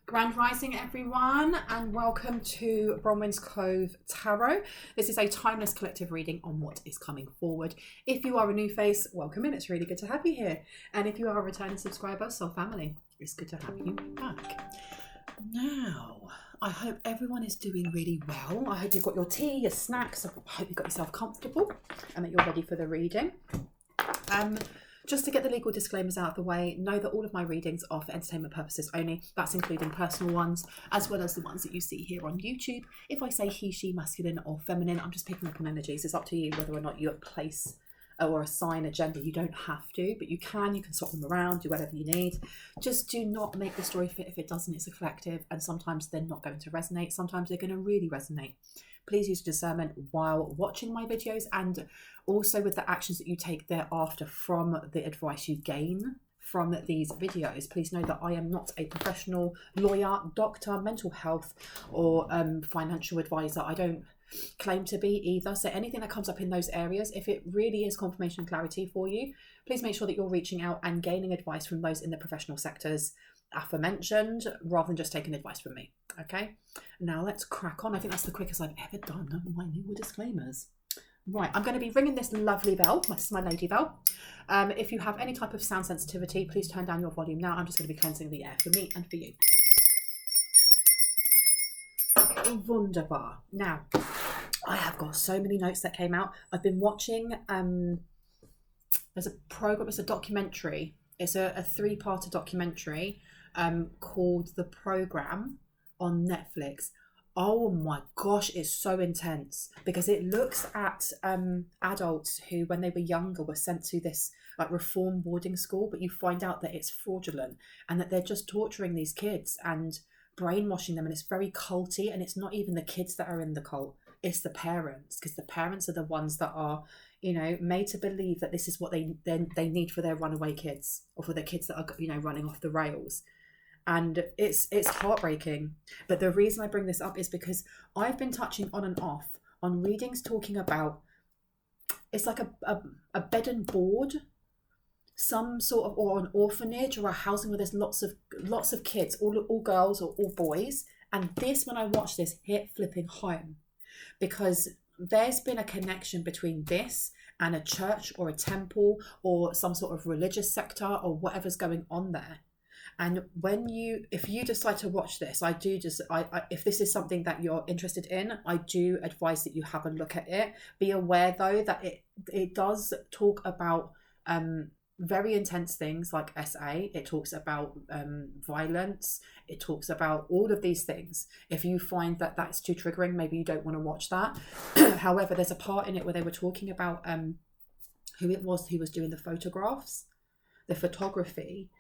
Grand Rising, everyone, and welcome to Bronwen's Cove Tarot. This is a timeless collective reading on what is coming forward. If you are a new face, welcome in. It's really good to have you here. And if you are a returning subscriber, soul family, it's good to have you back. Now, I hope everyone is doing really well. I hope you've got your tea, your snacks. I hope you've got yourself comfortable and that you're ready for the reading. Just to get the legal disclaimers out of the way, know that all of my readings are for entertainment purposes only. That's including personal ones, as well as the ones that you see here on YouTube. If I say he, she, masculine or feminine, I'm just picking up on energies. It's up to you whether or not you place or assign a gender. You don't have to, but you can swap them around, do whatever you need. Just do not make the story fit. If it doesn't, it's a collective, and sometimes they're not going to resonate. Sometimes they're going to really resonate. Please use discernment while watching my videos, and also with the actions that you take thereafter from the advice you gain from these videos. Please know that I am not a professional lawyer, doctor, mental health or financial advisor. I don't claim to be either. So anything that comes up in those areas, if it really is confirmation and clarity for you, please make sure that you're reaching out and gaining advice from those in the professional sectors aforementioned, rather than just taking advice from me. Okay, now let's crack on. I think that's the quickest I've ever done my legal disclaimers. Right, I'm going to be ringing this lovely bell, my lady bell. If you have any type of sound sensitivity, please turn down your volume now. I'm just going to be cleansing the air for me and for you. Wunderbar. Now, I have got so many notes that came out. I've been watching, there's a program, it's a documentary. It's a three-parter documentary called The Program on Netflix. Oh my gosh, it's so intense because it looks at adults who, when they were younger, were sent to this like reform boarding school, but you find out that it's fraudulent and that they're just torturing these kids and brainwashing them, and it's very culty, and it's not even the kids that are in the cult, it's the parents, because the parents are the ones that are, you know, made to believe that this is what they need for their runaway kids, or for their kids that are, you know, running off the rails. And it's heartbreaking. But the reason I bring this up is because I've been touching on and off on readings talking about, it's like a bed and board, some sort of, or an orphanage or a housing where there's lots of kids, all girls or all boys. And this, when I watched this, hit flipping home, because there's been a connection between this and a church or a temple or some sort of religious sector or whatever's going on there. And if you decide to watch this, if this is something that you're interested in, I do advise that you have a look at it. Be aware though that it does talk about very intense things like SA. It talks about violence. It talks about all of these things. If you find that that's too triggering, maybe you don't want to watch that. However, there's a part in it where they were talking about who it was who was doing the photographs, the photography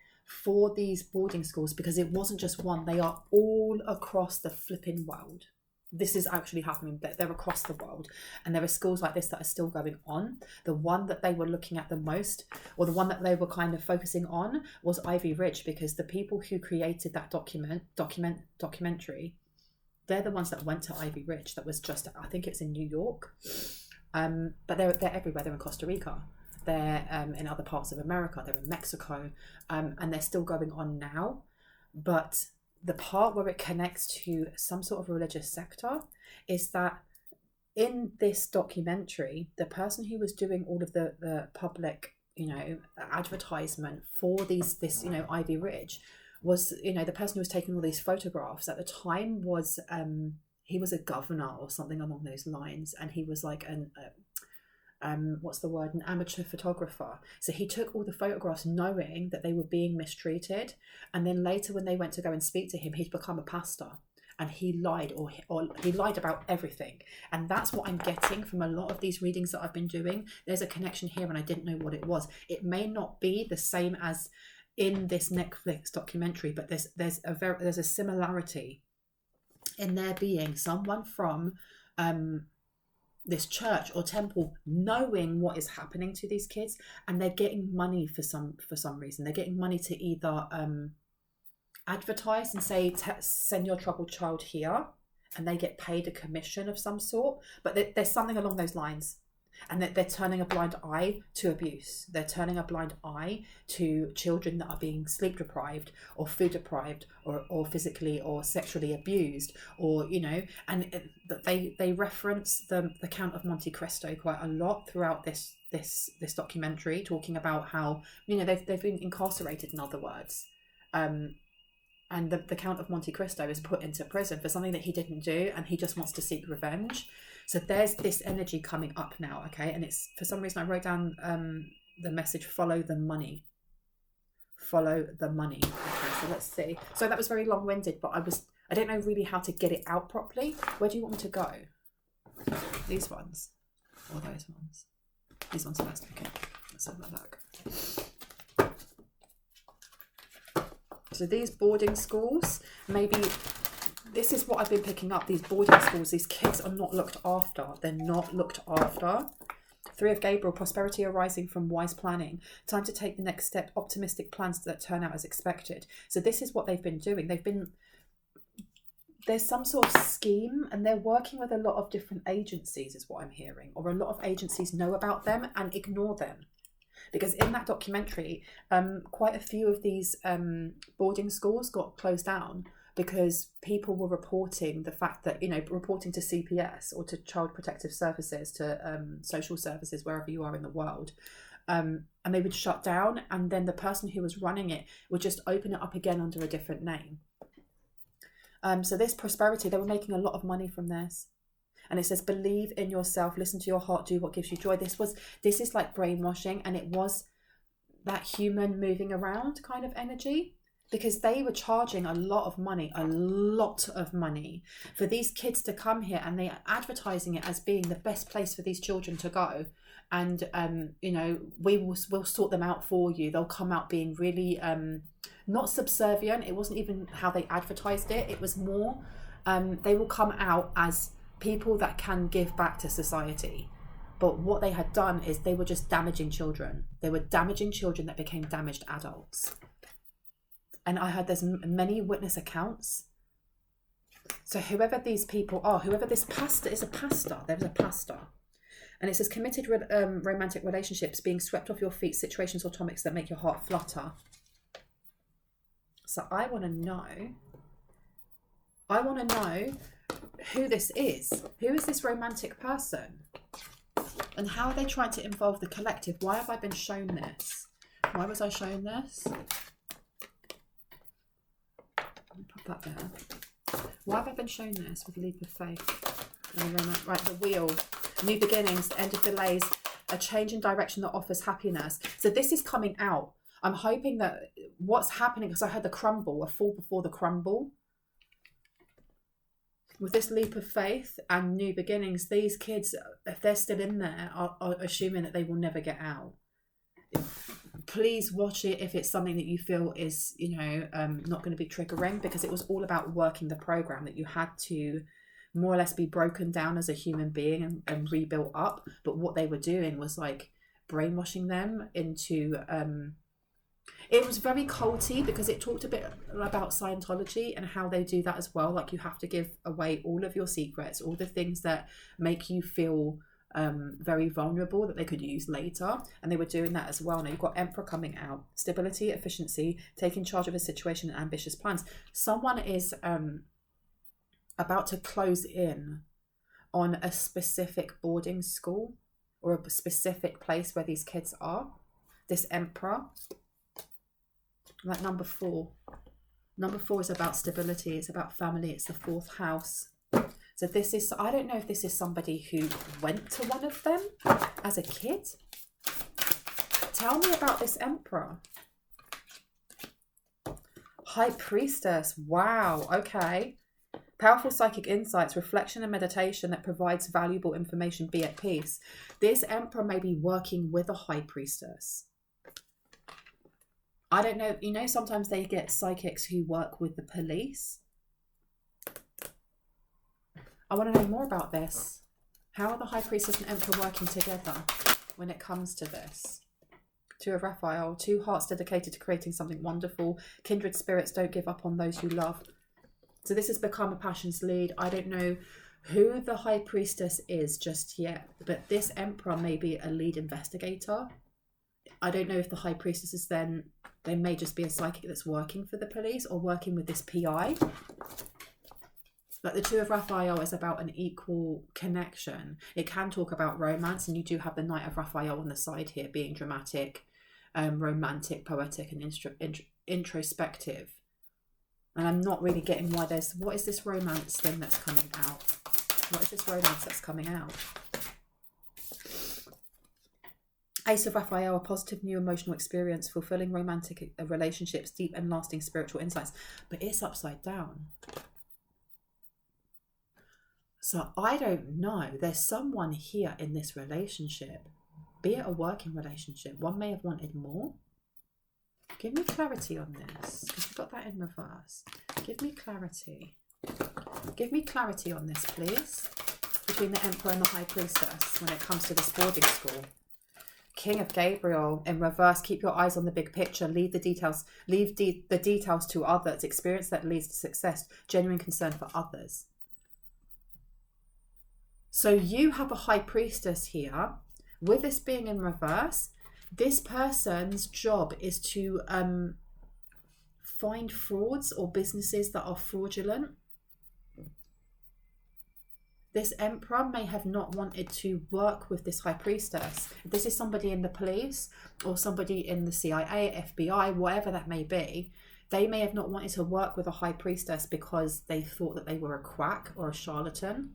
for these boarding schools, because it wasn't just one. They are all across the flipping world. This is actually happening. They're across the world, and there are schools like this that are still going on. The one that they were looking at the most, or the one that they were kind of focusing on, was Ivy Ridge, because the people who created that documentary, they're the ones that went to Ivy Ridge. That was just, I think it's in New York, but they're everywhere. They're in Costa Rica. They're in other parts of America. They're in Mexico, and they're still going on now. But the part where it connects to some sort of religious sector is that in this documentary, the person who was doing all of the public, you know, advertisement for this, you know, Ivy Ridge was, you know, the person who was taking all these photographs at the time was, he was a governor or something along those lines. And he was like an amateur photographer. So he took all the photographs knowing that they were being mistreated, and then later when they went to go and speak to him, he'd become a pastor, and he lied, or he lied about everything. And that's what I'm getting from a lot of these readings that I've been doing. There's a connection here, and I didn't know what it was. It may not be the same as in this Netflix documentary, but there's a similarity in there being someone from this church or temple knowing what is happening to these kids, and they're getting money for some reason. They're getting money to either advertise and say, send your troubled child here, and they get paid a commission of some sort. But there's something along those lines. And that they're turning a blind eye to abuse. They're turning a blind eye to children that are being sleep deprived or food deprived or physically or sexually abused, or, you know, and they reference the Count of Monte Cristo quite a lot throughout this documentary, talking about how, you know, they've been incarcerated, in other words. And the Count of Monte Cristo is put into prison for something that he didn't do, and he just wants to seek revenge. So there's this energy coming up now, okay? And it's, for some reason, I wrote down the message, follow the money. Follow the money. Okay, so let's see. So that was very long-winded, but I don't know really how to get it out properly. Where do you want me to go? These ones? Or those ones? These ones first, okay. Let's have a look. So these boarding schools, maybe... This is what I've been picking up. These boarding schools, these kids are not looked after. They're not looked after. Three of Gabriel, prosperity arising from wise planning. Time to take the next step. Optimistic plans that turn out as expected. So this is what they've been doing. There's some sort of scheme, and they're working with a lot of different agencies, is what I'm hearing. Or a lot of agencies know about them and ignore them. Because in that documentary, quite a few of these boarding schools got closed down, because people were reporting the fact that, you know, reporting to CPS or to Child Protective Services, to social services, wherever you are in the world. And they would shut down, and then the person who was running it would just open it up again under a different name. So this prosperity, they were making a lot of money from this. And it says, believe in yourself, listen to your heart, do what gives you joy. This is like brainwashing, and it was that human moving around kind of energy. Because they were charging a lot of money for these kids to come here, and they are advertising it as being the best place for these children to go. And, you know, we'll sort them out for you. They'll come out being really not subservient. It wasn't even how they advertised it. It was more, they will come out as people that can give back to society. But what they had done is they were just damaging children. They were damaging children that became damaged adults. And I heard there's many witness accounts. So whoever these people are, whoever this pastor is, a pastor. There's a pastor. And it says, committed romantic relationships, being swept off your feet, situations or topics that make your heart flutter. So I want to know who this is. Who is this romantic person? And how are they trying to involve the collective? Why have I been shown this? Why was I shown this? Put that there. Why have I been shown this with leap of faith? Right, the wheel. New beginnings, the end of delays, a change in direction that offers happiness. So this is coming out. I'm hoping that what's happening, because I heard the crumble, a fall before the crumble. With this leap of faith and new beginnings, these kids, if they're still in there, are assuming that they will never get out. Please watch it if it's something that you feel is, you know, not going to be triggering, because it was all about working the program, that you had to more or less be broken down as a human being and rebuilt up. But what they were doing was like brainwashing them into... It was very culty, because it talked a bit about Scientology and how they do that as well. Like, you have to give away all of your secrets, all the things that make you feel very vulnerable that they could use later. And they were doing that as well. Now you've got Emperor coming out. Stability, efficiency, taking charge of a situation and ambitious plans. Someone is about to close in on a specific boarding school or a specific place where these kids are. This Emperor. Like number 4. Number 4 is about stability. It's about family. It's the 4th house. So this is, I don't know if this is somebody who went to one of them as a kid. Tell me about this Emperor. High Priestess. Wow. Okay. Powerful psychic insights, reflection and meditation that provides valuable information. Be at peace. This Emperor may be working with a High Priestess. I don't know. You know, sometimes they get psychics who work with the police. I want to know more about this. How are the High Priestess and Emperor working together when it comes to this? 2 of Raphael, 2 hearts dedicated to creating something wonderful. Kindred spirits, don't give up on those you love. So this has become a passions lead. I don't know who the High Priestess is just yet, but this Emperor may be a lead investigator. I don't know if the High Priestess is then, they may just be a psychic that's working for the police or working with this PI. But the Two of Raphael is about an equal connection. It can talk about romance, and you do have the Knight of Raphael on the side here being dramatic, romantic, poetic, and introspective. And I'm not really getting why there's... What is this romance thing that's coming out? What is this romance that's coming out? Ace of Raphael, a positive new emotional experience, fulfilling romantic relationships, deep and lasting spiritual insights. But it's upside down. So I don't know. There's someone here in this relationship, be it a working relationship. One may have wanted more. Give me clarity on this, because we've got that in reverse. Give me clarity. Give me clarity on this, please. Between the Emperor and the High Priestess when it comes to this boarding school. King of Gabriel in reverse. Keep your eyes on the big picture. Leave the details. Leave the details to others. Experience that leads to success. Genuine concern for others. So you have a High Priestess here. With this being in reverse, this person's job is to find frauds or businesses that are fraudulent. This Emperor may have not wanted to work with this High Priestess. If this is somebody in the police or somebody in the CIA, FBI, whatever that may be, they may have not wanted to work with a High Priestess because they thought that they were a quack or a charlatan.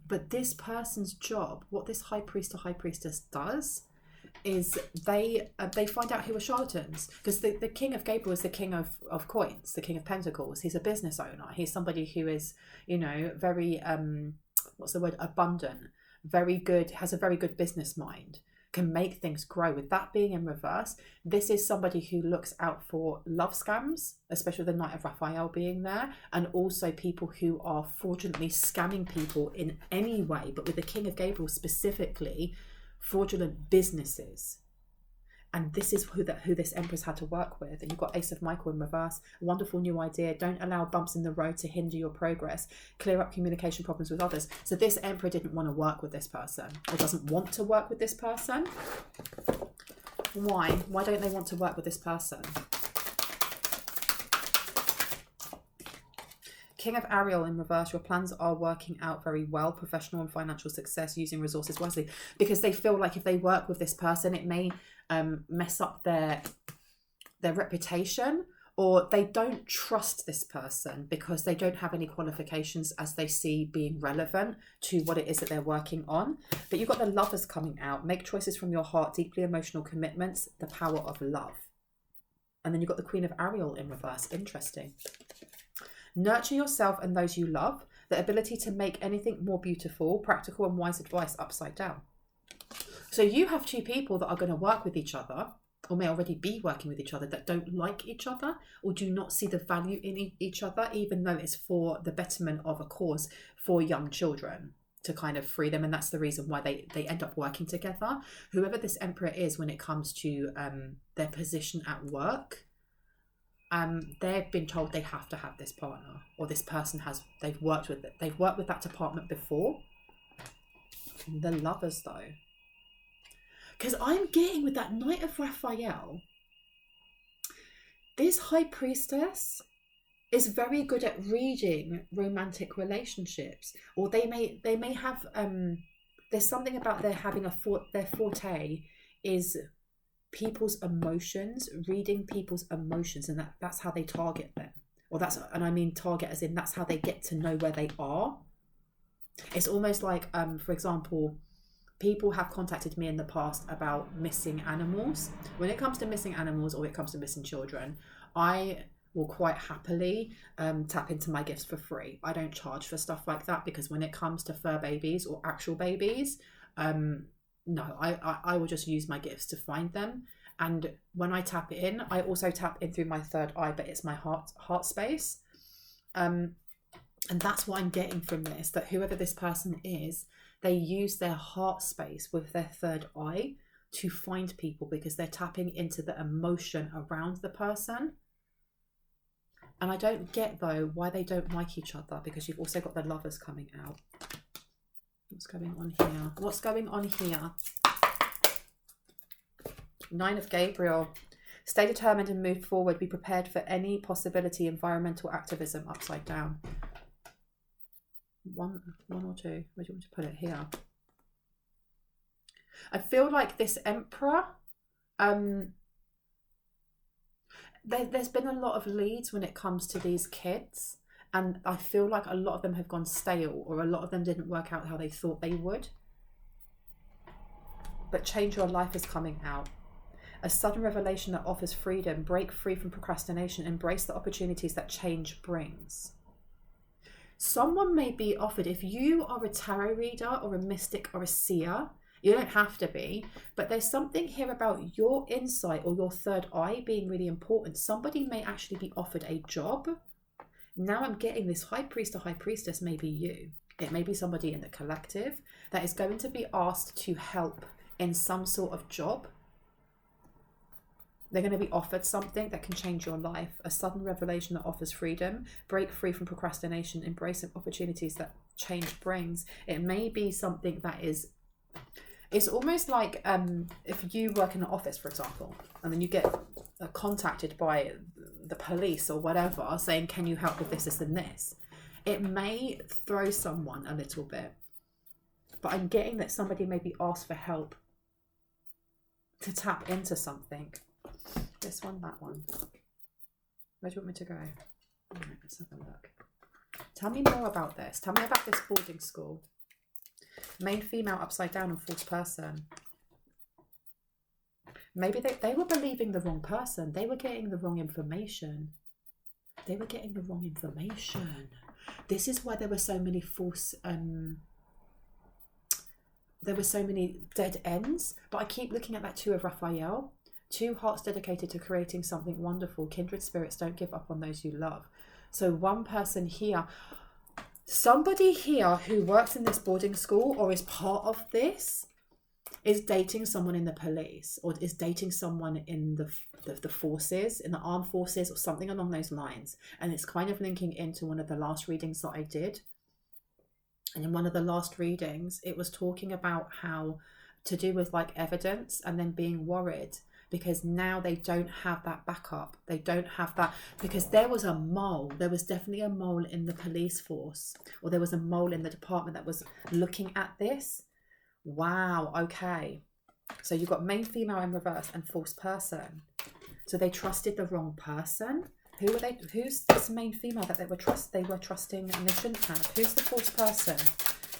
But this person's job, what this High Priest or High Priestess does, is they find out who are charlatans. Because the King of Gabriel is the King of coins, the King of Pentacles. He's a business owner. He's somebody who is, you know, very, what's the word, abundant, very good, has a very good business mind, can make things grow. With that being in reverse, this is somebody who looks out for love scams, especially the Knight of Raphael being there, and also people who are fraudulently scamming people in any way, but with the King of Gabriel specifically, fraudulent businesses. And this is who this Empress had to work with. And you've got Ace of Michael in reverse. Wonderful new idea. Don't allow bumps in the road to hinder your progress. Clear up communication problems with others. So this Emperor didn't want to work with this person, or doesn't want to work with this person. Why? Why don't they want to work with this person? King of Ariel in reverse. Your plans are working out very well. Professional and financial success, using resources wisely. Because they feel like if they work with this person, it may mess up their reputation, or they don't trust this person because they don't have any qualifications as they see being relevant to what it is that they're working on. But you've got the Lovers coming out. Make choices from your heart, deeply emotional commitments, the power of love. And then you've got the Queen of Ariel in reverse. Interesting. Nurture yourself and those you love. The ability to make anything more beautiful, practical and wise advice upside down. So you have two people that are going to work with each other, or may already be working with each other, that don't like each other or do not see the value in each other, even though it's for the betterment of a cause for young children, to kind of free them. And that's the reason why they end up working together. Whoever this Emperor is when it comes to their position at work, they've been told they have to have this partner, or this person they've worked with that department before. The Lovers though, because I'm getting with that Knight of Raphael, this High Priestess is very good at reading romantic relationships, or they may have there's something about their forte is people's emotions, reading people's emotions, and that's how they target them. And I mean target as in that's how they get to know where they are. It's almost like, for example, people have contacted me in the past about missing animals. When it comes to missing animals or it comes to missing children, I will quite happily tap into my gifts for free. I don't charge for stuff like that, because when it comes to fur babies or actual babies, no, I will just use my gifts to find them. And when I tap in, I also tap in through my third eye, but it's my heart space. And that's what I'm getting from this, that whoever this person is, they use their heart space with their third eye to find people, because they're tapping into the emotion around the person. And I don't get, though, why they don't like each other, because you've also got the lovers coming out. What's going on here? What's going on here? Nine of Gabriel. Stay determined and move forward. Be prepared for any possibility. Environmental activism, upside down. One or two. Where do you want to put it? Here. I feel like this Emperor, there's been a lot of leads when it comes to these kids, and I feel like a lot of them have gone stale, or a lot of them didn't work out how they thought they would. But change your life is coming out. A sudden revelation that offers freedom. Break free from procrastination. Embrace the opportunities that change brings. Someone may be offered, if you are a tarot reader or a mystic or a seer, you don't have to be, but there's something here about your insight or your third eye being really important. Somebody may actually be offered a job. Now I'm getting this high priest or high priestess may be you. It may be somebody in the collective that is going to be asked to help in some sort of job. They're going to be offered something that can change your life. A sudden revelation that offers freedom. Break free from procrastination. Embrace opportunities that change brings. It may be something that is... It's almost like if you work in an office, for example, and then you get contacted by the police or whatever saying, can you help with this, this and this? It may throw someone a little bit. But I'm getting that somebody may be asked for help to tap into something. This one, that one. Where do you want me to go? All right, let's have a look. Tell me more about this. Tell me about this boarding school. Main female upside down and fourth person. Maybe they were believing the wrong person. They were getting the wrong information. They were getting the wrong information. This is why there were so many false... there were so many dead ends. But I keep looking at that Two of Raphael. Two hearts dedicated to creating something wonderful. Kindred spirits, don't give up on those you love. So one person here... Somebody here who works in this boarding school or is part of this is dating someone in the police, or is dating someone in the forces, in the armed forces, or something along those lines. And it's kind of linking into one of the last readings that I did. And in one of the last readings, it was talking about how to do with like evidence, and then being worried because now they don't have that backup. They don't have that, because there was a mole. There was definitely a mole in the police force, or there was a mole in the department that was looking at this. Wow, okay. So you've got main female in reverse and false person. So they trusted the wrong person. Who were they? Who's this main female that they were trusting and they shouldn't have? Who's the false person?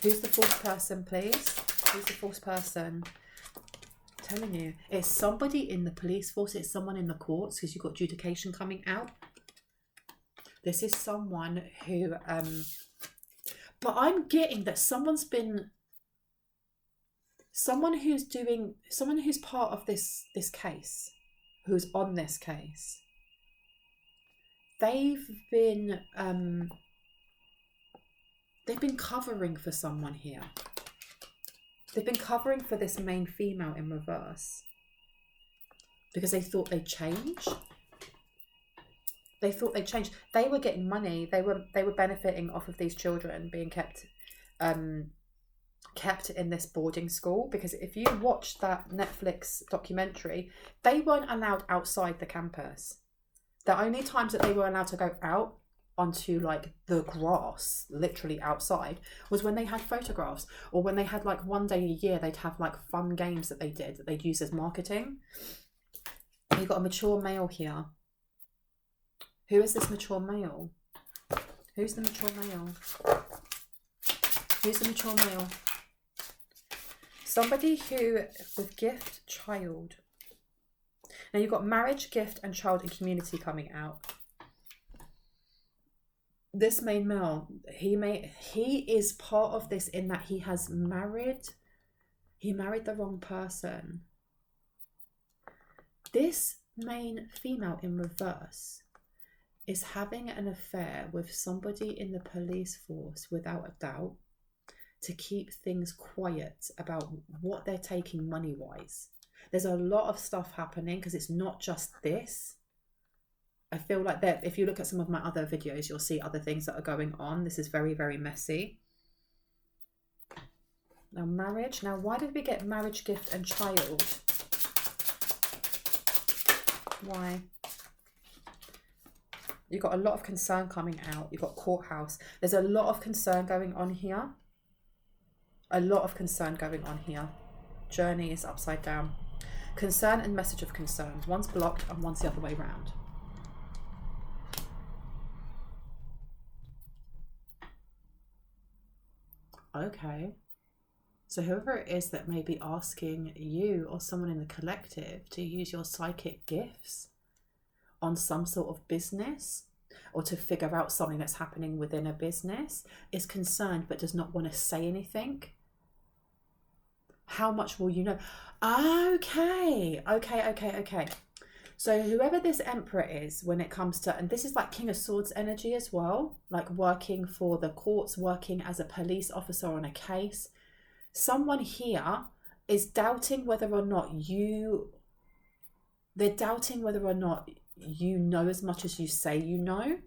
Who's the false person, please? Who's the false person? I'm telling you, it's somebody in the police force. It's someone in the courts, because you've got adjudication coming out. This is someone who, but I'm getting that someone who's part of this case, who's on this case. They've been covering for someone here. They've been covering for this main female in reverse because they thought they'd change. They thought they'd change. They were getting money. They were benefiting off of these children being kept in this boarding school, because if you watch that Netflix documentary, they weren't allowed outside the campus. The only times that they were allowed to go out onto like the grass, literally outside, was when they had photographs, or when they had like one day a year they'd have like fun games that they'd use as marketing. You've got a mature male here. Who is this mature male? Who's the mature male? Who's the mature male? Somebody who with gift, child. Now you've got marriage, gift, and child and community coming out. This main male, he is part of this in that he married the wrong person. This main female in reverse is having an affair with somebody in the police force, without a doubt, to keep things quiet about what they're taking money-wise. There's a lot of stuff happening, because it's not just this. I feel like that if you look at some of my other videos, you'll see other things that are going on. This is very, very messy. Now, marriage. Now, why did we get marriage, gift, and child? Why? You've got a lot of concern coming out. You've got courthouse. There's a lot of concern going on here. A lot of concern going on here. Journey is upside down. Concern and message of concern. One's blocked and one's the other way around. Okay. So whoever it is that may be asking you or someone in the collective to use your psychic gifts on some sort of business or to figure out something that's happening within a business is concerned but does not want to say anything. How much will you know? Okay. So whoever this emperor is when it comes to, and this is like King of Swords energy as well, like working for the courts, working as a police officer on a case. Someone here is doubting whether or not they're doubting whether or not you know as much as you say you know.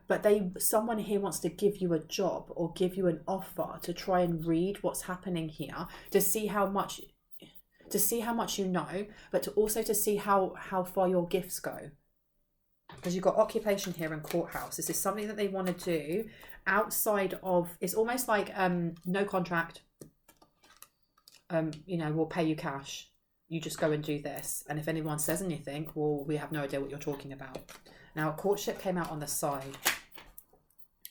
But someone here wants to give you a job or give you an offer to try and read what's happening here, to see how much you know, but also to see how far your gifts go. Because you've got occupation here and courthouse. This is something that they want to do outside of, it's almost like no contract. You know, we'll pay you cash. You just go and do this. And if anyone says anything, well, we have no idea what you're talking about. Now, courtship came out on the side.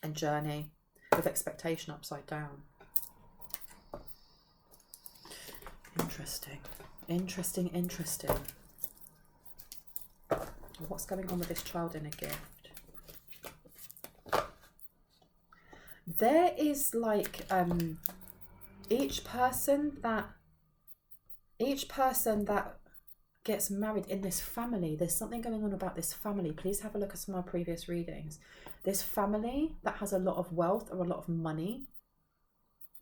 And journey with expectation upside down. Interesting. What's going on with this child in a gift? There is like each person that gets married in this family, there's something going on about this family. Please have a look at some of my previous readings. This family that has a lot of wealth or a lot of money,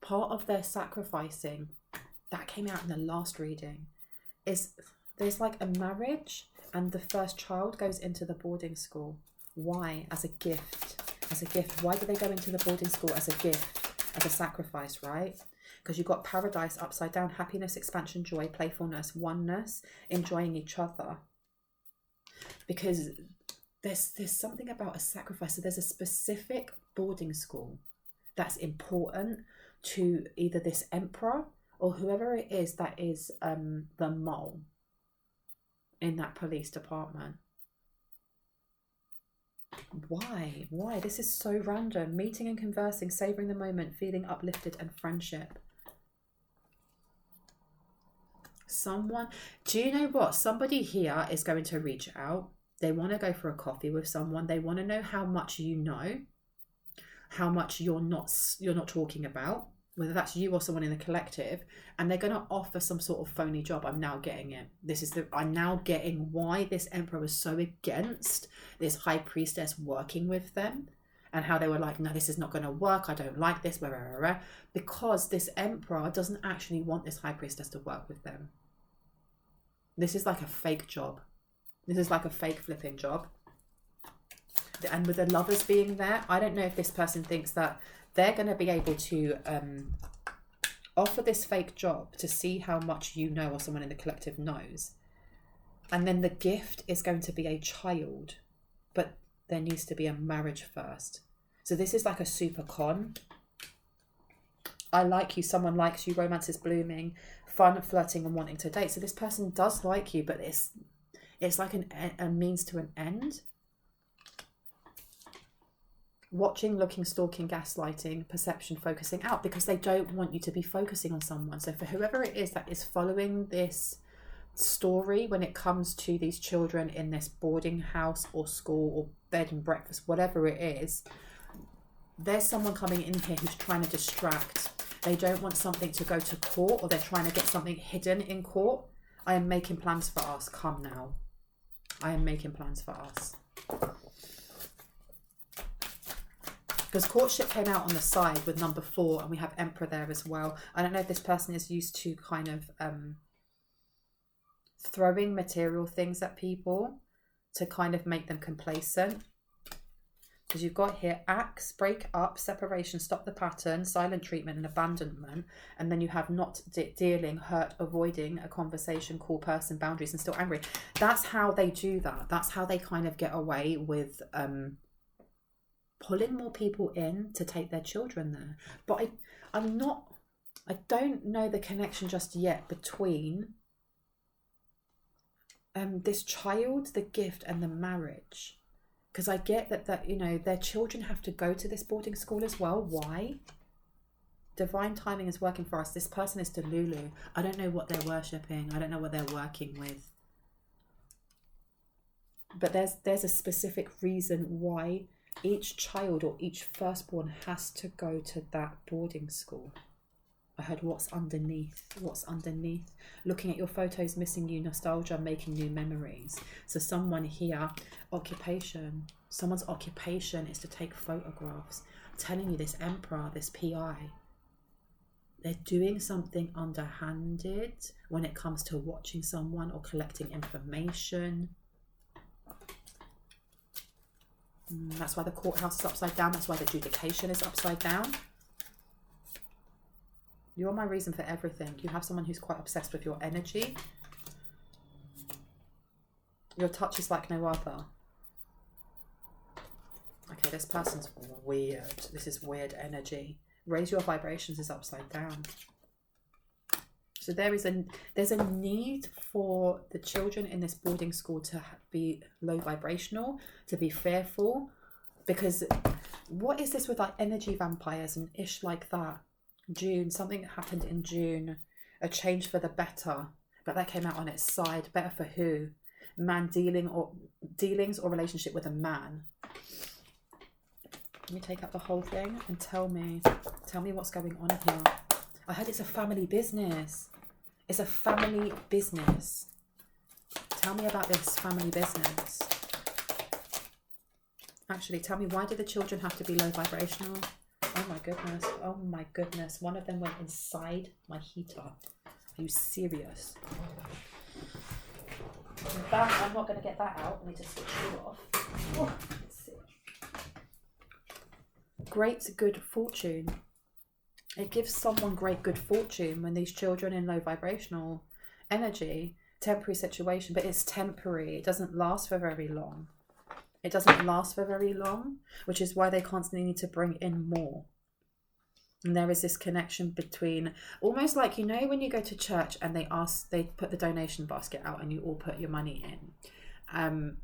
part of their sacrificing, that came out in the last reading, is there's like a marriage and the first child goes into the boarding school. Why? As a gift. Why do they go into the boarding school as a gift? As a sacrifice, right? Because you've got paradise upside down, happiness, expansion, joy, playfulness, oneness, enjoying each other. Because there's something about a sacrifice. So there's a specific boarding school that's important to either this emperor or whoever it is that is the mole in that police department. Why? This is so random. Meeting and conversing, savouring the moment, feeling uplifted and friendship. Do you know what? Somebody here is going to reach out. They want to go for a coffee with someone. They want to know how much you know, how much you're not talking about, whether that's you or someone in the collective, and they're going to offer some sort of phony job. I'm now getting it. I'm now getting why this emperor was so against this high priestess working with them, and how they were like, no, this is not going to work. I don't like this, blah, blah, blah, blah. Because this emperor doesn't actually want this high priestess to work with them. This is like a fake job. This is like a fake flipping job. And with the lovers being there, I don't know if this person thinks that they're going to be able to offer this fake job to see how much you know or someone in the collective knows. And then the gift is going to be a child, but there needs to be a marriage first. So this is like a super con. I like you, someone likes you, romance is blooming, fun, flirting and wanting to date. So this person does like you, but it's like a means to an end. Watching, looking, stalking, gaslighting, perception, focusing out, because they don't want you to be focusing on someone. So for whoever it is that is following this story when it comes to these children in this boarding house or school or bed and breakfast, whatever it is, there's someone coming in here who's trying to distract. They don't want something to go to court, or they're trying to get something hidden in court. I am making plans for us. Come now. I am making plans for us. Because courtship came out on the side with number 4, and we have emperor there as well. I don't know if this person is used to kind of throwing material things at people to kind of make them complacent. Because you've got here acts, break up, separation, stop the pattern, silent treatment and abandonment. And then you have not dealing, hurt, avoiding a conversation, call person, boundaries, and still angry. That's how they do that. That's how they kind of get away with pulling more people in to take their children there. But I don't know the connection just yet between this child, the gift, and the marriage. Because I get that, you know, their children have to go to this boarding school as well. Why? Divine timing is working for us. This person is Delulu. I don't know what they're worshipping. I don't know what they're working with. But there's a specific reason why each child or each firstborn has to go to that boarding school. I heard what's underneath. What's underneath? Looking at your photos, missing you, nostalgia, making new memories. So someone here, occupation. Someone's occupation is to take photographs. I'm telling you, this emperor, this PI, they're doing something underhanded when it comes to watching someone or collecting information. That's why the courthouse is upside down. That's why the adjudication is upside down. You're my reason for everything. You have someone who's quite obsessed with your energy. Your touch is like no other. Okay, this person's weird. This is weird energy. Raise your vibrations is upside down. So there's a need for the children in this boarding school to be low vibrational, to be fearful. Because what is this with like energy vampires and ish like that? June, something happened in June, a change for the better, but that came out on its side. Better for who? Man dealings or relationship with a man. Let me take up the whole thing and tell me what's going on here. I heard it's a family business. It's a family business. Tell me about this family business. Actually, tell me, why do the children have to be low vibrational? Oh my goodness. Oh my goodness. One of them went inside my heater. Are you serious? That, I'm not going to get that out. I need to switch it off. Oh, let's see. Great good fortune. It gives someone great good fortune when these children in low vibrational energy, temporary situation, but it's temporary. It doesn't last for very long. It doesn't last for very long, which is why they constantly need to bring in more. And there is this connection between, almost like, you know, when you go to church and they put the donation basket out and you all put your money in.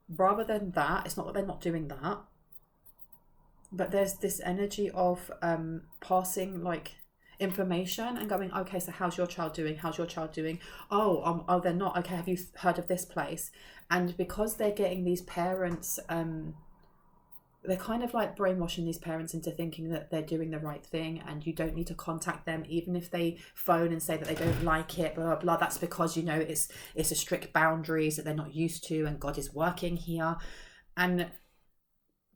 Rather than that, it's not that they're not doing that, but there's this energy of passing like information and going, okay, so how's your child doing? How's your child doing? Oh, they're not. Okay, have you heard of this place? And because they're getting these parents, they're kind of like brainwashing these parents into thinking that they're doing the right thing and you don't need to contact them, even if they phone and say that they don't like it, blah, blah, blah. That's because, you know, it's a strict boundaries that they're not used to and God is working here. And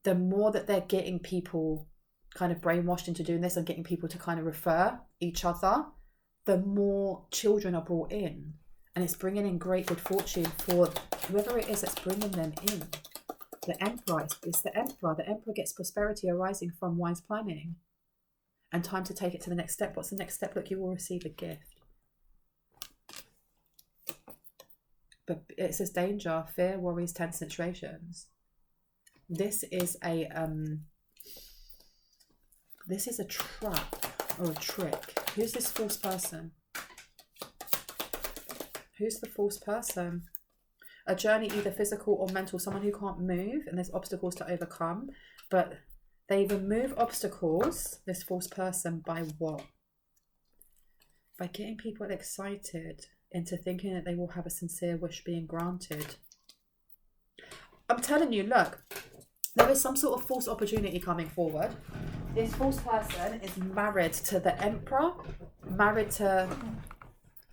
the more that they're getting people kind of brainwashed into doing this and getting people to kind of refer each other, the more children are brought in. And it's bringing in great good fortune for whoever it is that's bringing them in. The Emperor, it's the Emperor. The Emperor gets prosperity arising from wise planning and time to take it to the next step. What's the next step? Look, you will receive a gift. But it says danger, fear, worries, tense situations. This is a trap or a trick. Who's this false person? Who's the false person? A journey, either physical or mental, someone who can't move and there's obstacles to overcome. But they remove obstacles, this false person, by what? By getting people excited into thinking that they will have a sincere wish being granted. I'm telling you, look, there is some sort of false opportunity coming forward. This false person is married to the Emperor, married to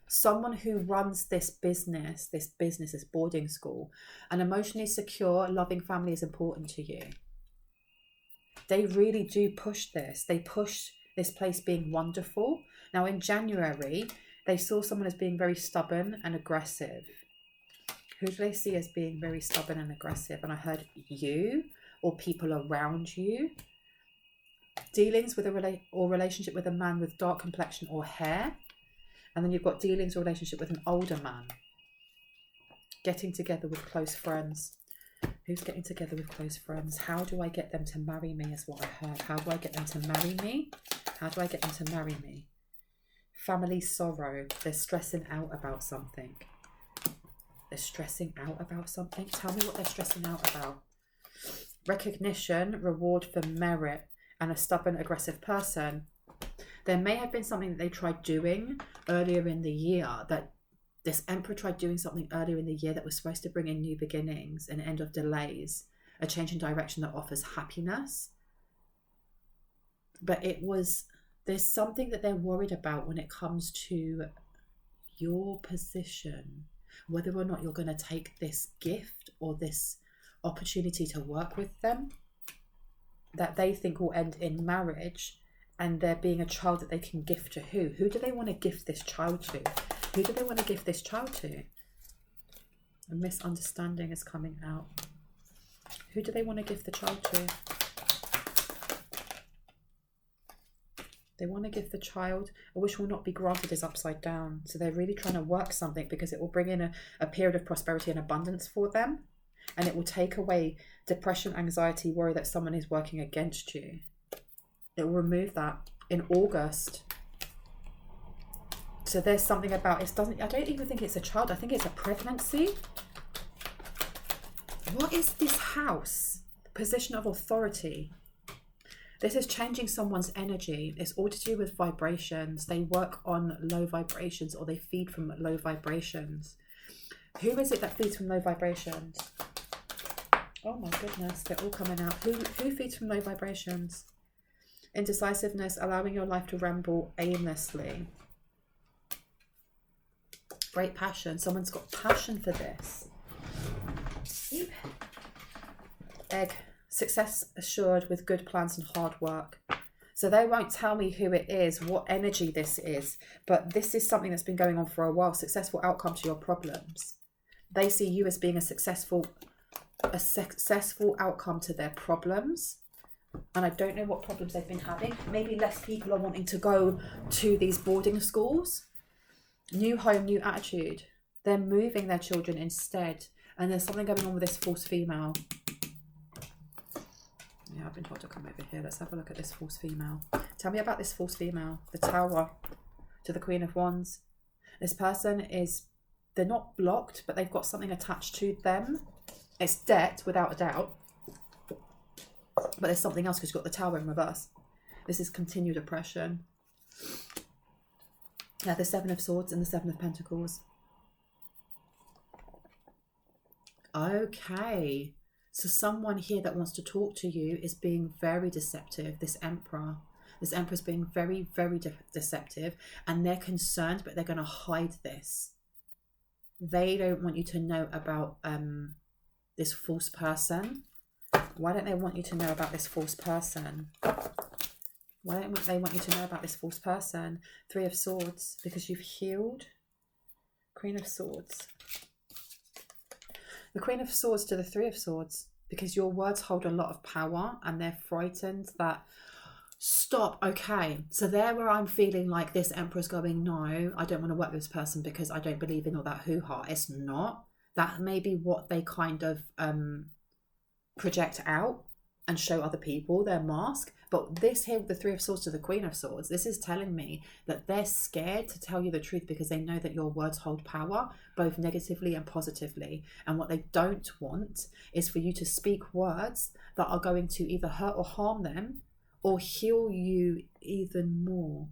someone who runs this business, this boarding school. An emotionally secure, loving family is important to you. They really do push this. They push this place being wonderful. Now in January, they saw someone as being very stubborn and aggressive, Who do they see as being very stubborn and aggressive? And I heard you or people around you. Dealings with a relationship with a man with dark complexion or hair. And then you've got dealings or relationship with an older man. Getting together with close friends. Who's getting together with close friends? How do I get them to marry me is what I heard. How do I get them to marry me? How do I get them to marry me? Family sorrow. They're stressing out about something. They're stressing out about something. Tell me what they're stressing out about. Recognition, reward for merit, and a stubborn, aggressive person. There may have been something that they tried doing earlier in the year, that this emperor tried doing something earlier in the year that was supposed to bring in new beginnings, an end of delays, a change in direction that offers happiness. But there's something that they're worried about when it comes to your position, whether or not you're going to take this gift or this opportunity to work with them, that they think will end in marriage, and there being a child that they can gift to who? Who do they want to gift this child to? Who do they want to gift this child to? A misunderstanding is coming out. Who do they want to gift the child to? They want to give the child, a wish will not be granted is upside down. So they're really trying to work something because it will bring in a period of prosperity and abundance for them. And it will take away depression, anxiety, worry that someone is working against you. It will remove that in August. So there's something about, I don't even think it's a child. I think it's a pregnancy. What is this house? Position of authority. This is changing someone's energy. It's all to do with vibrations. They work on low vibrations, or they feed from low vibrations. Who is it that feeds from low vibrations? Oh my goodness, they're all coming out. Who feeds from low vibrations? Indecisiveness, allowing your life to ramble aimlessly. Great passion. Someone's got passion for this. Egg. Success assured with good plans and hard work. So they won't tell me who it is, what energy this is, but this is something that's been going on for a while. Successful outcome to your problems. They see you as being a successful outcome to their problems. And I don't know what problems they've been having. Maybe less people are wanting to go to these boarding schools. New home, new attitude. They're moving their children instead. And there's something going on with this false female. Yeah, I've been told to come over here. Let's have a look at this false female. Tell me about this false female. The Tower to the Queen of Wands. This person is, they're not blocked, but they've got something attached to them. It's debt, without a doubt. But there's something else because you've got the Tower in reverse. This is continued oppression. Yeah, the Seven of Swords and the Seven of Pentacles. Okay. So someone here that wants to talk to you is being very deceptive. This Emperor. This Emperor is being very, very deceptive. And they're concerned, but they're going to hide this. They don't want you to know about this false person. Why don't they want you to know about this false person? Why don't they want you to know about this false person? Three of Swords. Because you've healed. Queen of Swords. The Queen of Swords to the Three of Swords, because your words hold a lot of power and they're frightened that, stop, okay. So there where I'm feeling like this Emperor's going, no, I don't want to work with this person because I don't believe in all that hoo-ha. It's not. That may be what they kind of project out and show other people, their mask. But this here with the Three of Swords to the Queen of Swords, this is telling me that they're scared to tell you the truth because they know that your words hold power, both negatively and positively. And what they don't want is for you to speak words that are going to either hurt or harm them or heal you even more.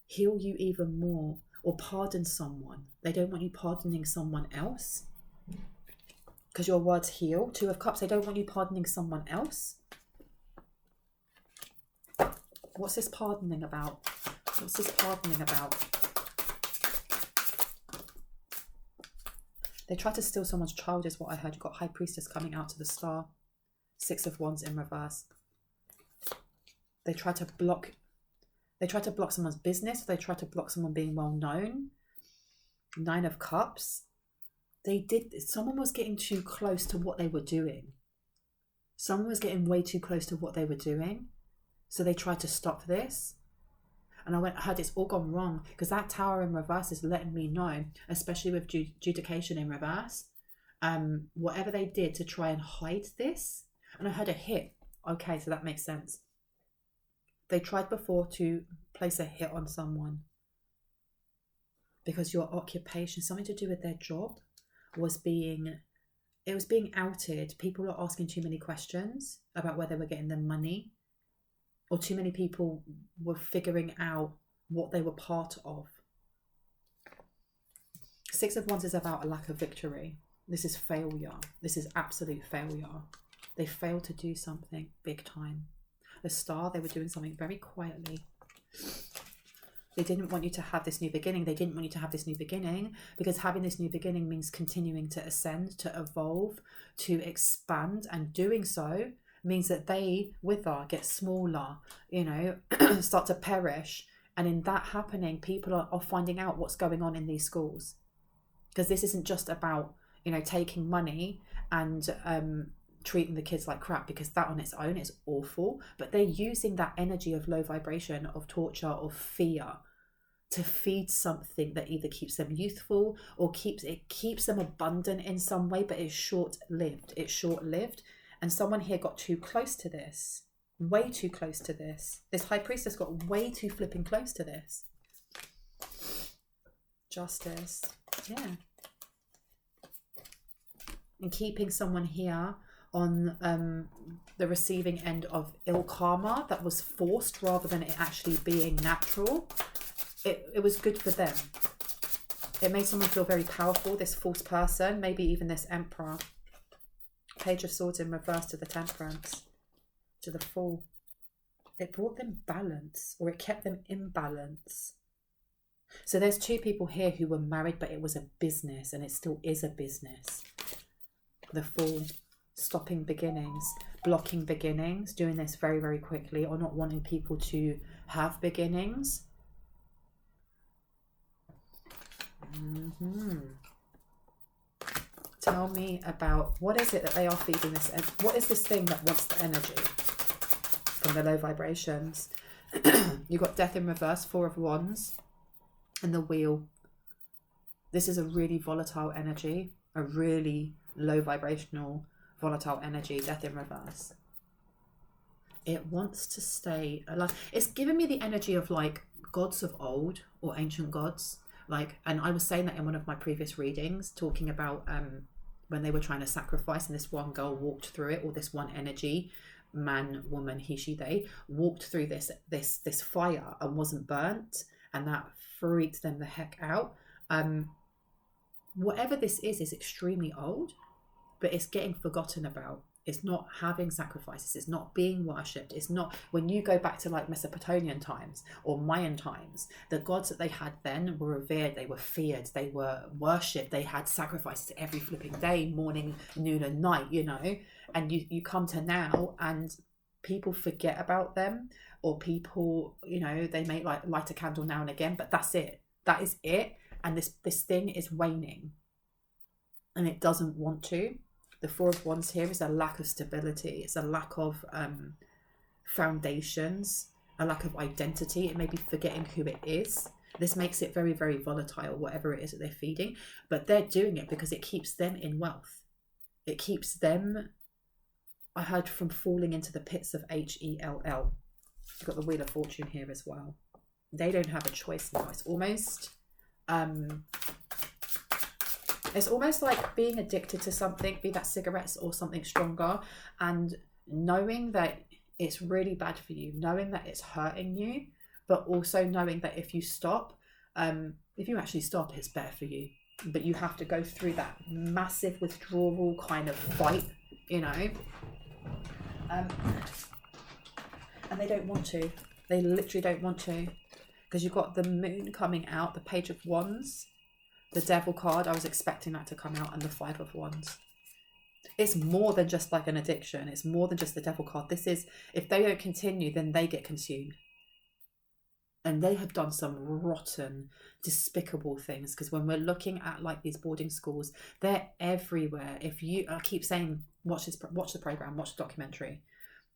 Heal you even more. Or pardon someone. They don't want you pardoning someone else because your words heal. Two of Cups, they don't want you pardoning someone else. What's this pardoning about? What's this pardoning about? They try to steal someone's child is what I heard. You've got High Priestess coming out to the Star. Six of Wands in reverse. They try to block someone's business. They try to block someone being well known. Nine of Cups. someone was getting too close to what they were doing. Someone was getting way too close to what they were doing. So they tried to stop this. And I heard it's all gone wrong, because that tower in reverse is letting me know, especially with judication in reverse, whatever they did to try and hide this. And I heard a hit. Okay, so that makes sense. They tried before to place a hit on someone, because your occupation, something to do with their job, was being outed. People are asking too many questions about where they were getting their money, or too many people were figuring out what they were part of. Six of Wands is about a lack of victory. This is failure. This is absolute failure. They failed to do something big time. The Star, they were doing something very quietly. They didn't want you to have this new beginning. They didn't want you to have this new beginning, because having this new beginning means continuing to ascend, to evolve, to expand, and doing so means that they wither, get smaller, start to perish. And in that happening, people are finding out what's going on in these schools, because this isn't just about taking money and treating the kids like crap, because that on its own is awful. But they're using that energy of low vibration, of torture, of fear, to feed something that either keeps them youthful or keeps them abundant in some way, but it's short-lived. And someone here got too close to this, way too close to this. This High Priestess got way too flipping close to this. Justice, yeah. And keeping someone here on the receiving end of ill karma that was forced rather than it actually being natural. It was good for them. It made someone feel very powerful, this false person, maybe even this Emperor. Page of Swords in reverse to the Temperance, to the Fool. It brought them balance, or it kept them in balance. So there's two people here who were married, but it was a business, and it still is a business. The Fool, stopping beginnings, blocking beginnings, doing this very, very quickly, or not wanting people to have beginnings. Tell me about, what is it that they are feeding this? What is this thing that wants the energy from the low vibrations? You've got Death in reverse, Four of Wands, and the Wheel. This is a really volatile energy, a really low vibrational, volatile energy, Death in reverse. It wants to stay alive. It's giving me the energy of like gods of old, or ancient gods. And I was saying that in one of my previous readings, talking about when they were trying to sacrifice, and this one girl walked through it, or this one energy, man, woman, he, she, they, walked through this fire and wasn't burnt, and that freaked them the heck out. Whatever this is extremely old, but it's getting forgotten about. It's not having sacrifices. It's not being worshipped. It's not, when you go back to like Mesopotamian times or Mayan times, the gods that they had then were revered, they were feared, they were worshipped, they had sacrifices every flipping day, morning, noon and night, and you come to now and people forget about them, or people, they may light a candle now and again, but that's it. That is it. And this thing is waning, and it doesn't want to. The Four of Wands here is a lack of stability. It's a lack of foundations, a lack of identity. It may be forgetting who it is. This makes it very, very volatile, whatever it is that they're feeding. But they're doing it because it keeps them in wealth. It keeps them, I heard, from falling into the pits of HELL. You've got the Wheel of Fortune here as well. They don't have a choice now. It's almost like being addicted to something, be that cigarettes or something stronger, and knowing that it's really bad for you, knowing that it's hurting you, but also knowing that if you stop, if you actually stop, it's better for you. But you have to go through that massive withdrawal kind of fight, and they don't want to. They literally don't want to, because you've got the Moon coming out, the Page of Wands, the Devil card. I was expecting that to come out, and the Five of Wands. It's more than just like an addiction. It's more than just the Devil card. This is, if they don't continue, then they get consumed. And they have done some rotten, despicable things. Because when we're looking at like these boarding schools, they're everywhere. If you, I keep saying, watch the program, watch the documentary,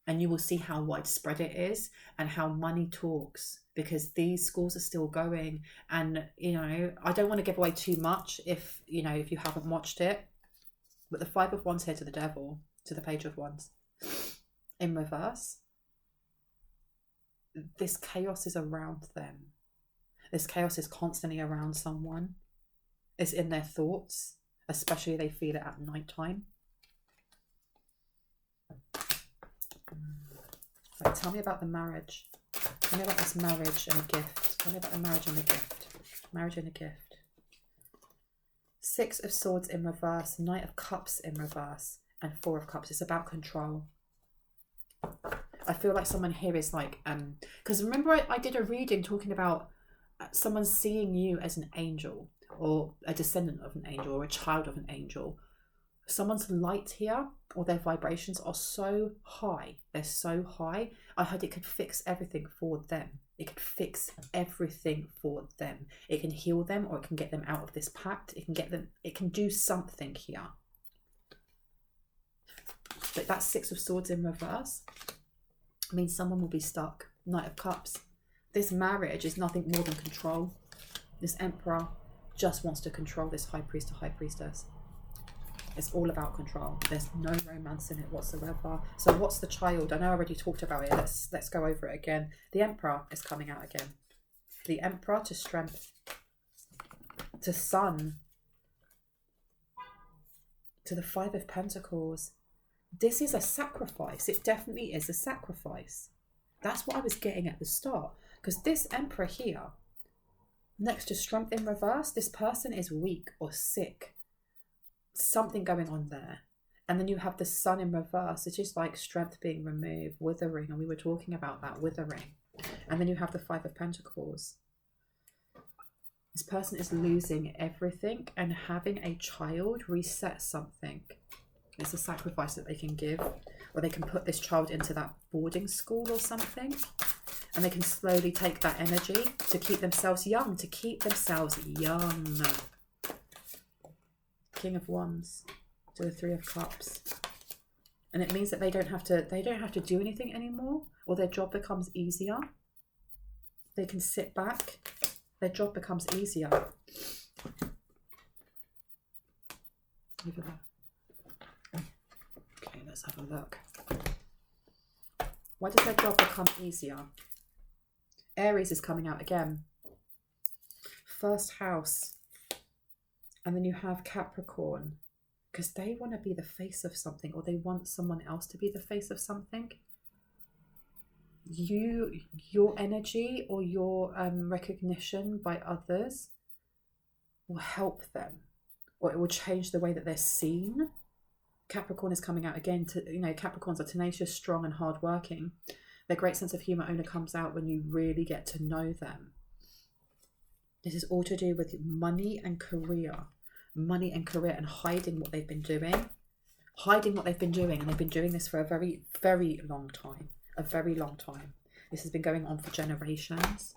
and you will see how widespread it is and how money talks, because these schools are still going. And, you know, I don't want to give away too much if, you know, if you haven't watched it, but the 5 of Wands here to the Devil, to the Page of Wands in reverse. This chaos is around them. This chaos is constantly around someone. It's in their thoughts, especially they feel it at night time. Right, tell me about the marriage. Tell me about this marriage and a gift. Tell me about the marriage and a gift. Marriage and a gift. 6 of Swords in reverse, Knight of Cups in reverse, and 4 of Cups. It's about control. I feel like someone here is like, because remember I did a reading talking about someone seeing you as an angel, or a descendant of an angel, or a child of an angel. Someone's light here, or their vibrations are so high. They're so high. I heard it could fix everything for them. It could fix everything for them. It can heal them, or it can get them out of this pact. It can get them, it can do something here. But that's 6 of Swords in reverse. I mean, someone will be stuck. Knight of Cups. This marriage is nothing more than control. This Emperor just wants to control this High Priest or High Priestess. It's all about control. There's no romance in it whatsoever. So what's the child? I know I already talked about it. Let's go over it again. The Emperor is coming out again. The Emperor to Strength. To Sun. To the 5 of Pentacles. This is a sacrifice. It definitely is a sacrifice. That's what I was getting at the start. Because this Emperor here, next to Strength in reverse, this person is weak or sick. Something going on there. And then you have the Sun in reverse. It's just like strength being removed, withering. And we were talking about that, withering. And then you have the 5 of Pentacles. This person is losing everything, and having a child reset something. It's a sacrifice that they can give, or they can put this child into that boarding school or something, and they can slowly take that energy to keep themselves young, King of Wands to the 3 of Cups. And it means that they don't have to do anything anymore, or their job becomes easier. They can sit back. Their job becomes easier. Over there. Okay, let's have a look. Why does their job become easier? Aries is coming out again. First house. And then you have Capricorn. Because they want to be the face of something, or they want someone else to be the face of something. Your energy or your recognition by others will help them, or it will change the way that they're seen. Capricorn is coming out again. Capricorns are tenacious, strong, and hardworking. Their great sense of humour only comes out when you really get to know them. This is all to do with money and career, and hiding what they've been doing, and they've been doing this for a very, very long time. This has been going on for generations.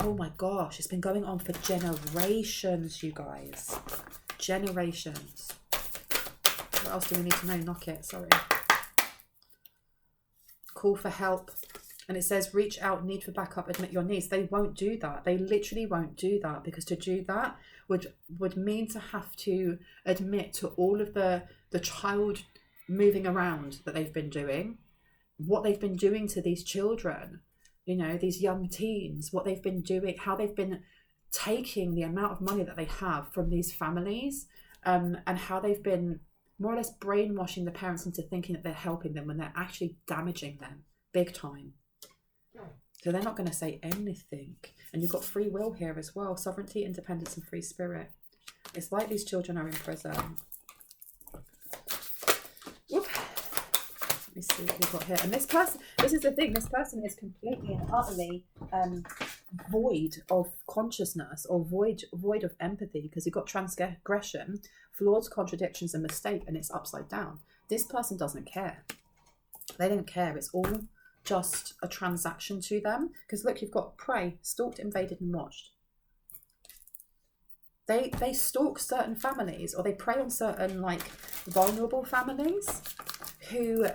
Oh my gosh, it's been going on for generations, you guys. Generations. What else do we need to know? Knock it, sorry. Call for help. And it says, reach out, need for backup, admit your needs. They won't do that. They literally won't do that, because to do that would mean to have to admit to all of the child moving around that they've been doing, what they've been doing to these children, these young teens, what they've been doing, how they've been taking the amount of money that they have from these families, and how they've been more or less brainwashing the parents into thinking that they're helping them when they're actually damaging them big time. So they're not going to say anything. And you've got free will here as well. Sovereignty, independence, and free spirit. It's like these children are in prison. Whoop. Let me see what we've got here. And this person, this is the thing, this person is completely and utterly void of consciousness, or void of empathy, because you've got transgression, flaws, contradictions, and mistake, and it's upside down. This person doesn't care. They don't care. It's all just a transaction to them. Because look, you've got prey, stalked, invaded and watched. They stalk certain families, or they prey on certain like vulnerable families who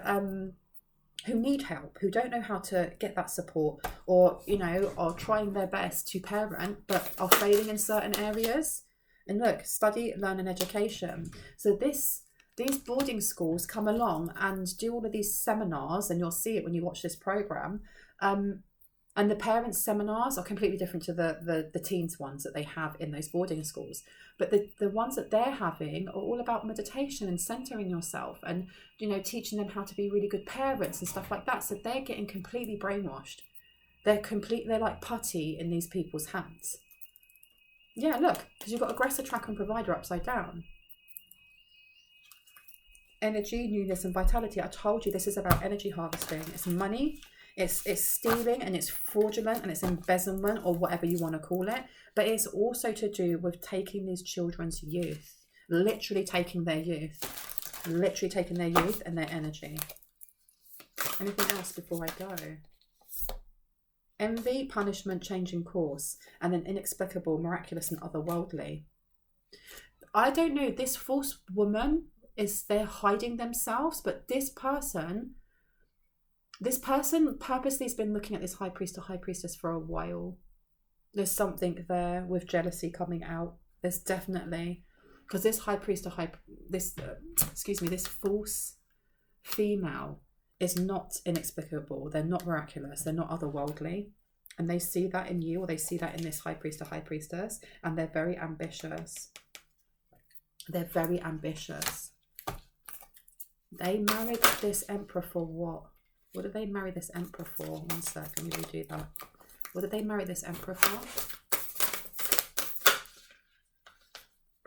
need help, who don't know how to get that support, or you know, are trying their best to parent but are failing in certain areas. And look, study, learn and education. So these boarding schools come along and do all of these seminars, and you'll see it when you watch this program. And the parents' seminars are completely different to the teens ones that they have in those boarding schools. But the ones that they're having are all about meditation and centering yourself, and you know, teaching them how to be really good parents and stuff like that. So they're getting completely brainwashed. They're like putty in these people's hands. Yeah, look, because you've got aggressor, tracker and provider upside down. Energy, newness and vitality. I told you this is about energy harvesting. It's money. It's stealing, and it's fraudulent, and it's embezzlement, or whatever you want to call it. But it's also to do with taking these children's youth, literally taking their youth and their energy. Anything else before I go? Envy, punishment, changing course, and then inexplicable, miraculous and otherworldly. I don't know, this false woman, they're hiding themselves, but this person purposely has been looking at this high priest or high priestess for a while. There's something there with jealousy coming out. There's definitely, because this high priest or this false female is not inexplicable. They're not miraculous. They're not otherworldly. And they see that in you, or they see that in this high priest or high priestess, and they're very ambitious. They're very ambitious. They married this emperor for what? What did they marry this emperor for? One sec, let me redo that. What did they marry this emperor for?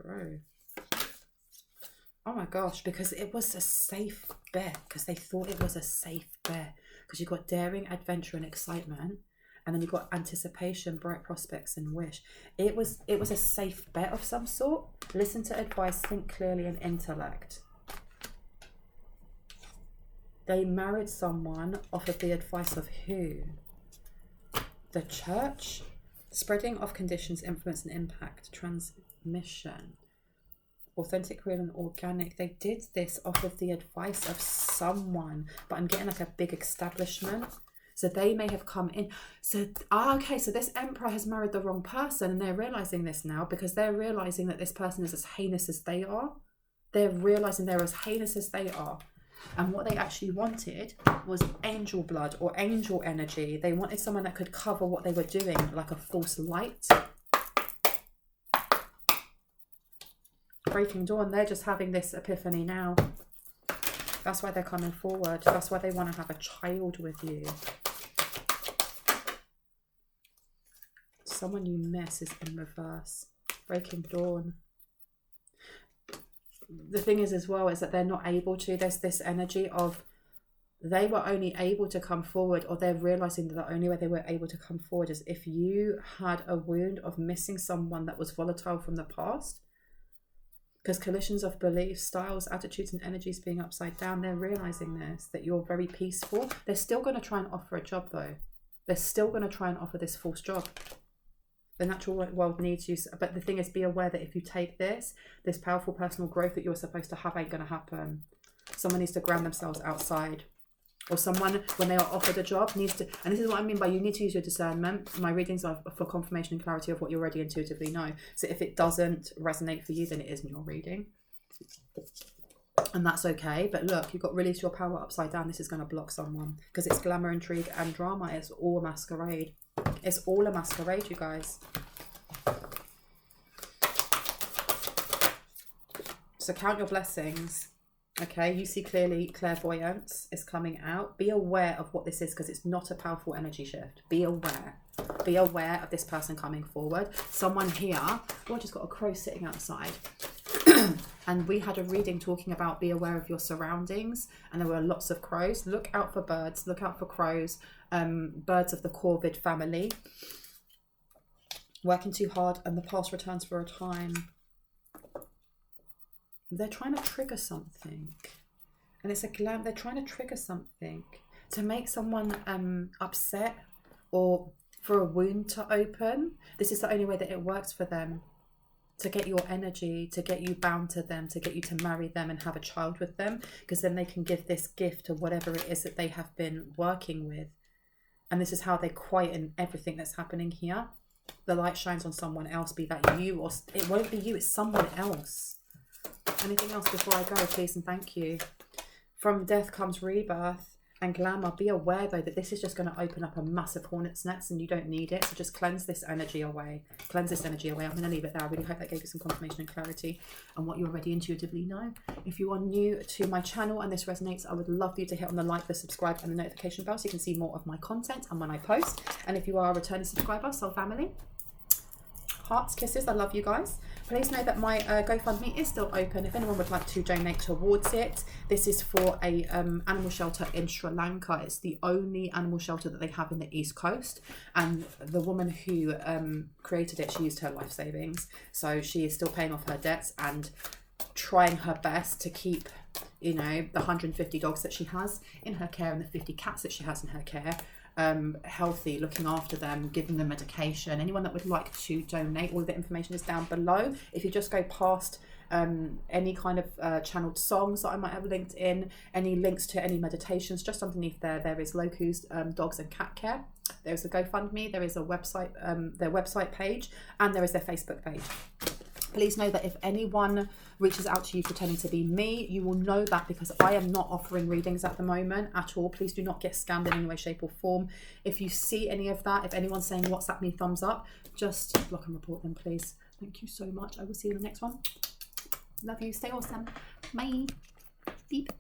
Bro. Oh my gosh, because it was a safe bet. Because they thought it was a safe bet. Because you got daring, adventure and excitement. And then you got anticipation, bright prospects and wish. It was a safe bet of some sort. Listen to advice, think clearly and intellect. They married someone off of the advice of who? The church? Spreading of conditions, influence and impact. Transmission. Authentic, real and organic. They did this off of the advice of someone. But I'm getting like a big establishment. So they may have come in. So, okay, so this emperor has married the wrong person, and they're realizing this now because they're realizing that this person is as heinous as they are. They're realizing they're as heinous as they are. And what they actually wanted was angel blood or angel energy. They wanted someone that could cover what they were doing, like a false light. Breaking dawn, they're just having this epiphany now. That's why they're coming forward. That's why they want to have a child with you. Someone you miss is in reverse. Breaking dawn. The thing is as well is that they're not able to. There's this energy of they were only able to come forward, or they're realizing that the only way they were able to come forward is if you had a wound of missing someone that was volatile from the past. Because collisions of beliefs, styles, attitudes and energies being upside down, they're realizing this, that you're very peaceful. They're still going to try and offer a job though. They're still going to try and offer this false job. The natural world needs you. But the thing is, be aware that if you take this powerful personal growth that you're supposed to have ain't going to happen. Someone needs to ground themselves outside. Or someone, when they are offered a job, needs to, and this is what I mean by you need to use your discernment. My readings are for confirmation and clarity of what you already intuitively know. So if it doesn't resonate for you, then it isn't your reading. And that's okay. But look, you've got release your power upside down. This is going to block someone. Because it's glamour, intrigue and drama. It's all a masquerade. It's all a masquerade, you guys. So count your blessings. Okay, you see clearly clairvoyance is coming out. Be aware of what this is, because it's not a powerful energy shift. Be aware. Be aware of this person coming forward. Someone here, oh, I just got a crow sitting outside. And we had a reading talking about be aware of your surroundings, and there were lots of crows. Look out for birds, look out for crows, birds of the corvid family. Working too hard and the past returns for a time. They're trying to trigger something. And it's a they're trying to trigger something. to make someone upset, or for a wound to open. This is the only way that it works for them. To get your energy, to get you bound to them, to get you to marry them and have a child with them, because then they can give this gift to whatever it is that they have been working with. And this is how they quieten everything that's happening here. The light shines on someone else, be that you, or it won't be you, it's someone else. Anything else before I go, please and thank you? From death comes rebirth and glamour. Be aware though that this is just going to open up a massive hornet's nest and you don't need it. So just cleanse this energy away. Cleanse this energy away. I'm going to leave it there. I really hope that gave you some confirmation and clarity on what you already intuitively know. If you are new to my channel and this resonates, I would love for you to hit on the like, the subscribe and the notification bell so you can see more of my content and when I post. And if you are a returning subscriber, soul family, hearts, kisses, I love you guys. Please know that my GoFundMe is still open if anyone would like to donate towards it. This is for a animal shelter in Sri Lanka. It's the only animal shelter that they have in the East Coast, and the woman who created it, she used her life savings, so she is still paying off her debts and trying her best to keep, you know, the 150 dogs that she has in her care and the 50 cats that she has in her care healthy, looking after them, giving them medication. Anyone that would like to donate, all of the information is down below. If you just go past any kind of channeled songs that I might have linked in, any links to any meditations, just underneath there is Loku's dogs and cat care. There's a GoFundMe, there is a website, their website page, and there is their Facebook page. Please know that if anyone reaches out to you pretending to be me, you will know that because I am not offering readings at the moment at all. Please do not get scammed in any way, shape or form. If you see any of that, if anyone's saying WhatsApp me thumbs up, just block and report them, please. Thank you so much. I will see you in the next one. Love you. Stay awesome. Bye. Beep.